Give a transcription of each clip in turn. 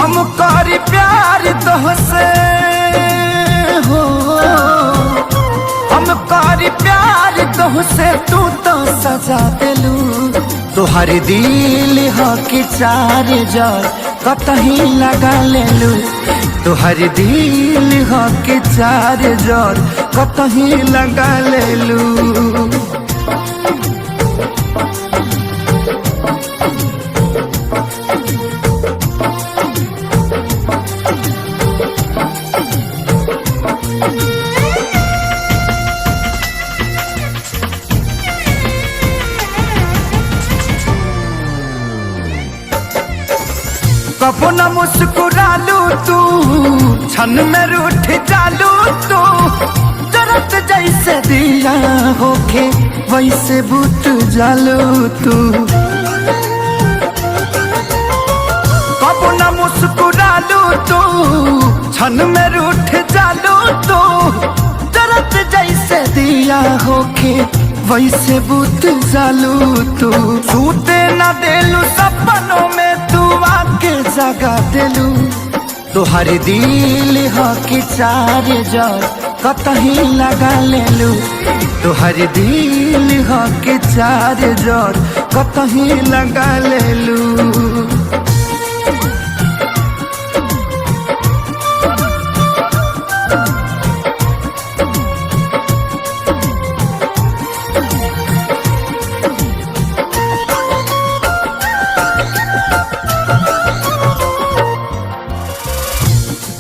हम करी प्यार तोहसे हो, हम करी प्यार तोहसे तू तो सजा दिलू। तोहर दिल हो कि चार जार कतही लगा लेलू। तोहर दिल हो कि चार जार कतही लगा लेलू। कबो न मुस्कुरालू तू, क्षण में रूठ जालू तू। जरत जैसे दिया होके वैसे बुत जालू तू। कबो न मुस्कुरालू तू, क्षण में रूठ जालू तू। जरत जैसे दिया होके वैसे बुत जालू तू। सूते न देलू सपनों में तू आके जगा दिलू। तोहर दिल हो कि चार जार कतही लगा लेलू। तोहर दिल हो कि चार जार कतही लगा लेलू।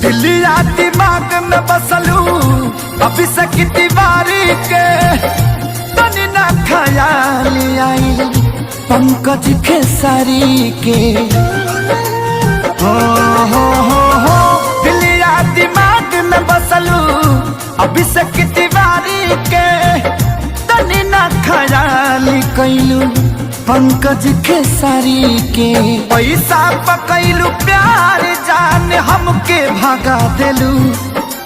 दिलिया दिमाग में बसलू अभी से तिवारी के। तनी ना ख्याल आई पंकज खेसारी के। हो दिलिया दिमाग में बसलू अभी से तिवारी के। तनी ना ख्याल कैलू पंकज खेसारी के। पैसा पकैलू प्यार जान हमके भगा दिलू।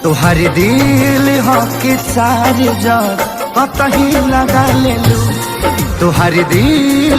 तोहर दिल हो कि चार जार कतही लगा लेलू। तोहर दिल